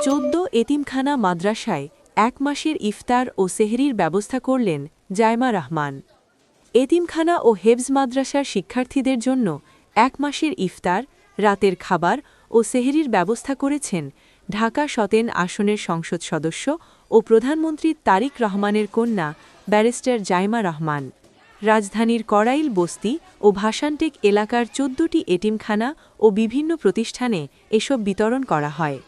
14 এতিমখানা মাদ্রাসায় 1 মাসের ইফতার ও সেহরির ব্যবস্থা করলেন জায়মা রহমান। এতিমখানা ও হেফজ মাদ্রাসার শিক্ষার্থীদের জন্য 1 মাসের ইফতার, রাতের খাবার ও সেহরির ব্যবস্থা করেছেন ঢাকা 17 আসনের সংসদ সদস্য ও প্রধানমন্ত্রী তারিক রহমানের কন্যা ব্যারিস্টার জায়মা রহমান। রাজধানীর কড়াইল বস্তি ও ভাসানটেক এলাকার 14টি এতিমখানা ও বিভিন্ন প্রতিষ্ঠানে এসব বিতরণ করা হয়।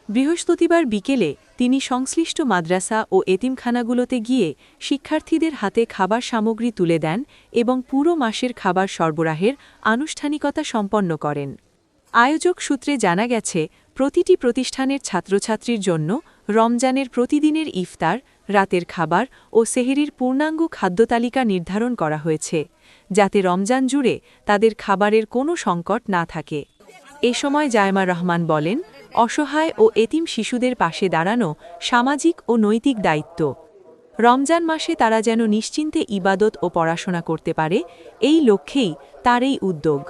বৃহস্পতিবার বিকেলে তিনি সংশ্লিষ্ট মাদ্রাসা ও এতিমখানাগুলোতে গিয়ে শিক্ষার্থীদের হাতে খাবার সামগ্রী তুলে দেন এবং পুরো মাসের খাবার সরবরাহের আনুষ্ঠানিকতা সম্পন্ন করেন। আয়োজক সূত্রে জানা গেছে, প্রতিটি প্রতিষ্ঠানের ছাত্রছাত্রীর জন্য রমজানের প্রতিদিনের ইফতার, রাতের খাবার ও সেহরির পূর্ণাঙ্গ খাদ্যতালিকা নির্ধারণ করা হয়েছে, যাতে রমজান জুড়ে তাদের খাবারের কোনো সংকট না থাকে। এ সময় জায়মা রহমান বলেন, অসহায় ও এতিম শিশুদের পাশে দাঁড়ানো সামাজিক ও নৈতিক দায়িত্ব। রমজান মাসে তারা যেন নিশ্চিন্তে ইবাদত ও পড়াশোনা করতে পারে, এই লক্ষ্যেই তার এই উদ্যোগ।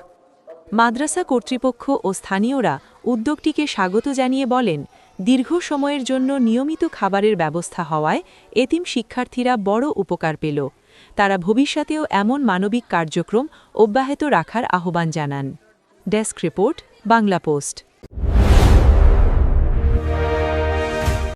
মাদ্রাসা কর্তৃপক্ষ ও স্থানীয়রা উদ্যোগটিকে স্বাগত জানিয়ে বলেন, দীর্ঘ সময়ের জন্য নিয়মিত খাবারের ব্যবস্থা হওয়ায় এতিম শিক্ষার্থীরা বড় উপকার পেল। তারা ভবিষ্যতেও এমন মানবিক কার্যক্রম অব্যাহত রাখার আহ্বান জানান। Desk report, Bangla post.